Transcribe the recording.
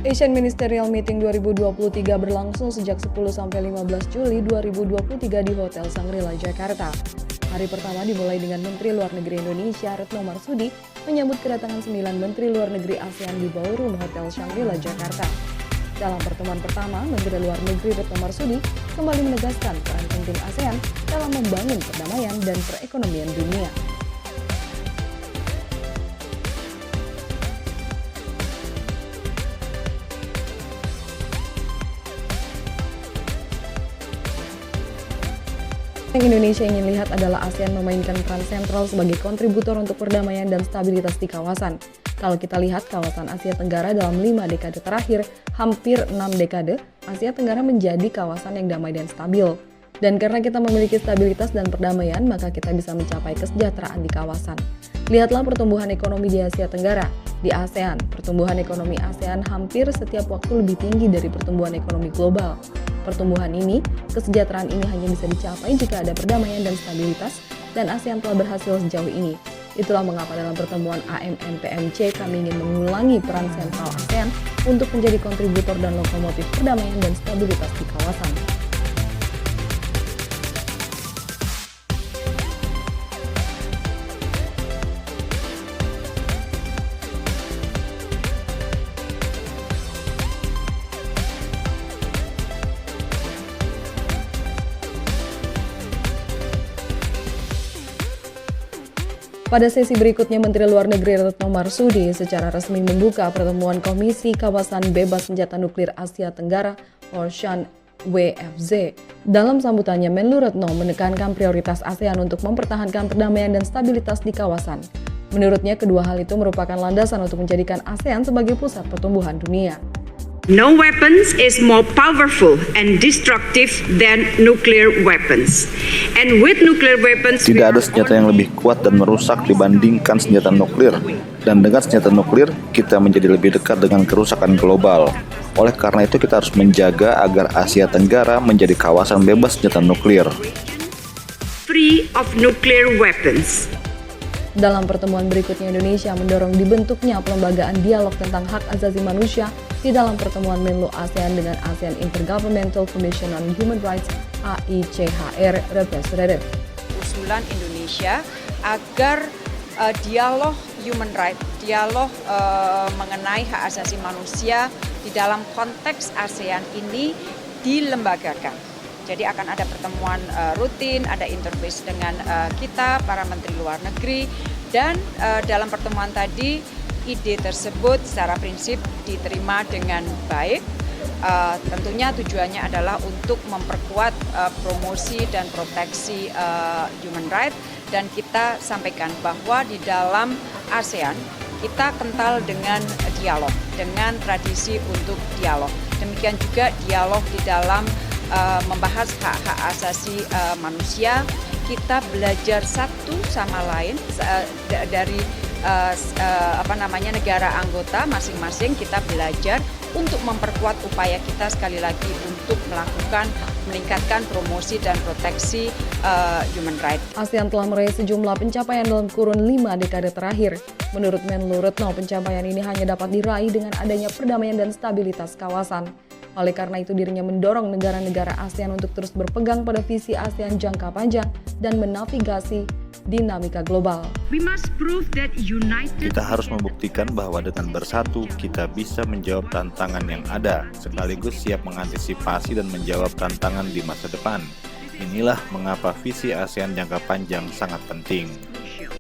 Asian Ministerial Meeting 2023 berlangsung sejak 10-15 Juli 2023 di Hotel Shangri-La, Jakarta. Hari pertama dimulai dengan Menteri Luar Negeri Indonesia Retno Marsudi menyambut kedatangan 9 Menteri Luar Negeri ASEAN di Ballroom Hotel Shangri-La, Jakarta. Dalam pertemuan pertama, Menteri Luar Negeri Retno Marsudi kembali menegaskan peran penting ASEAN dalam membangun perdamaian dan perekonomian dunia. Yang Indonesia ingin lihat adalah ASEAN memainkan peran sentral sebagai kontributor untuk perdamaian dan stabilitas di kawasan. Kalau kita lihat kawasan Asia Tenggara dalam 5 dekade terakhir, hampir 6 dekade, Asia Tenggara menjadi kawasan yang damai dan stabil. Dan karena kita memiliki stabilitas dan perdamaian, maka kita bisa mencapai kesejahteraan di kawasan. Lihatlah pertumbuhan ekonomi di Asia Tenggara. Di ASEAN, pertumbuhan ekonomi ASEAN hampir setiap waktu lebih tinggi dari pertumbuhan ekonomi global. Pertumbuhan ini, kesejahteraan ini hanya bisa dicapai jika ada perdamaian dan stabilitas, dan ASEAN telah berhasil sejauh ini. Itulah mengapa dalam pertemuan AMM-PMC kami ingin mengulangi peran sentral ASEAN untuk menjadi kontributor dan lokomotif perdamaian dan stabilitas di kawasan. Pada sesi berikutnya, Menteri Luar Negeri Retno Marsudi secara resmi membuka pertemuan Komisi Kawasan Bebas Senjata Nuklir Asia Tenggara (KORSAN WFZ). Dalam sambutannya, Menlu Retno menekankan prioritas ASEAN untuk mempertahankan perdamaian dan stabilitas di kawasan. Menurutnya, kedua hal itu merupakan landasan untuk menjadikan ASEAN sebagai pusat pertumbuhan dunia. No weapons is more powerful and destructive than nuclear weapons. And with nuclear weapons, tidak ada senjata yang lebih kuat dan merusak dibandingkan senjata nuklir. Dan dengan senjata nuklir, kita menjadi lebih dekat dengan kerusakan global. Oleh karena itu, kita harus menjaga agar Asia Tenggara menjadi kawasan bebas senjata nuklir. Free of nuclear weapons. Dalam pertemuan berikutnya, Indonesia mendorong dibentuknya pelembagaan dialog tentang hak asasi manusia di dalam pertemuan Menlu ASEAN dengan ASEAN Intergovernmental Commission on Human Rights (AICHR) Representative. Usulan Indonesia agar dialog human rights, dialog mengenai hak asasi manusia di dalam konteks ASEAN ini dilembagakan. Jadi akan ada pertemuan rutin, ada interface dengan kita, para Menteri Luar Negeri, dan dalam pertemuan tadi ide tersebut secara prinsip diterima dengan baik. Tentunya tujuannya adalah untuk memperkuat promosi dan proteksi human rights, dan kita sampaikan bahwa di dalam ASEAN kita kental dengan dialog, dengan tradisi untuk dialog. Demikian juga dialog di dalam membahas hak-hak asasi manusia. Kita belajar satu sama lain dari negara anggota masing-masing. Kita belajar untuk memperkuat upaya kita sekali lagi untuk meningkatkan promosi dan proteksi human rights. ASEAN telah meraih sejumlah pencapaian dalam kurun 5 dekade terakhir. Menurut Menlu Retno, pencapaian ini hanya dapat diraih dengan adanya perdamaian dan stabilitas kawasan. Oleh karena itu, dirinya mendorong negara-negara ASEAN untuk terus berpegang pada visi ASEAN jangka panjang dan menavigasi dinamika global. Kita harus membuktikan bahwa dengan bersatu, kita bisa menjawab tantangan yang ada, sekaligus siap mengantisipasi dan menjawab tantangan di masa depan. Inilah mengapa visi ASEAN jangka panjang sangat penting.